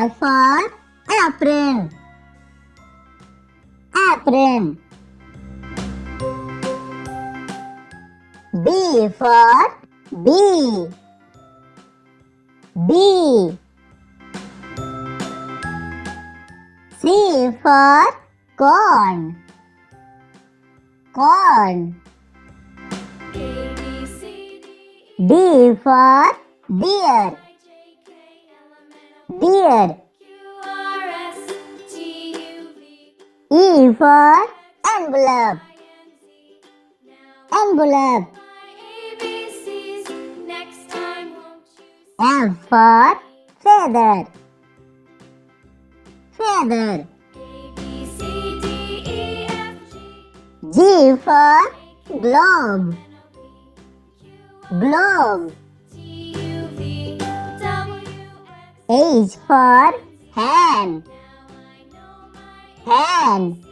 A for apron. Apron. B for bee. Bee. C for corn. Corn. D for deer. Deer. E for envelope. Envelope. F for feather. Feather. G for globe. Globe. H for hand. Hand.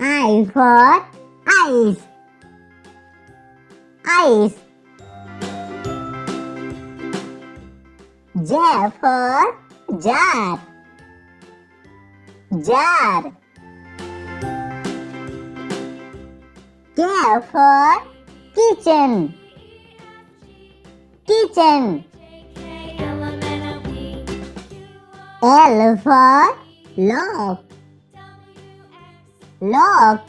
I for ice. Ice. J for jar. Jar. K for kitchen. Kitchen. L for lock. Lock.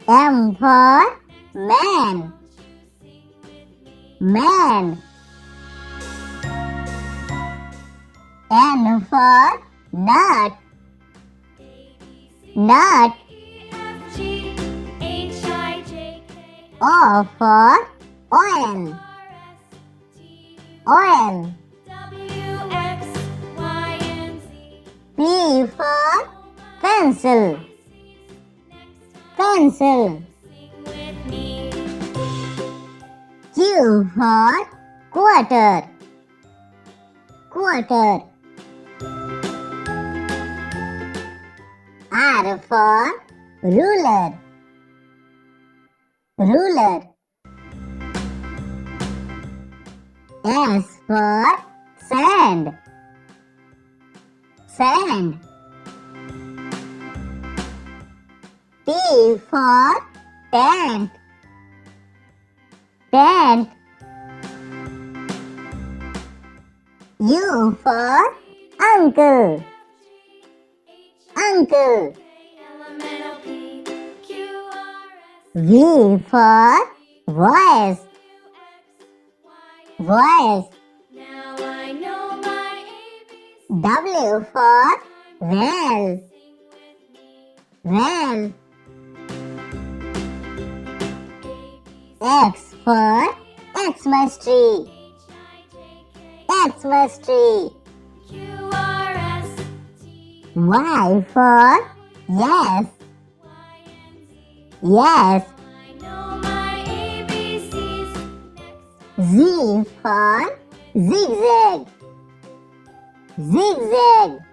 M for man. Man. N for nut. Nut. O for oil. Oil. P for pencil. Pencil. Q for quarter. Quarter. R for ruler. Ruler. S for sand. Sand. T for tent. Tent. U for uncle. Uncle. V for voice. Voice. W for well. Well. X for Xmas tree. Xmas tree. Y for yes. Yes. Z for zigzag. Zigzag.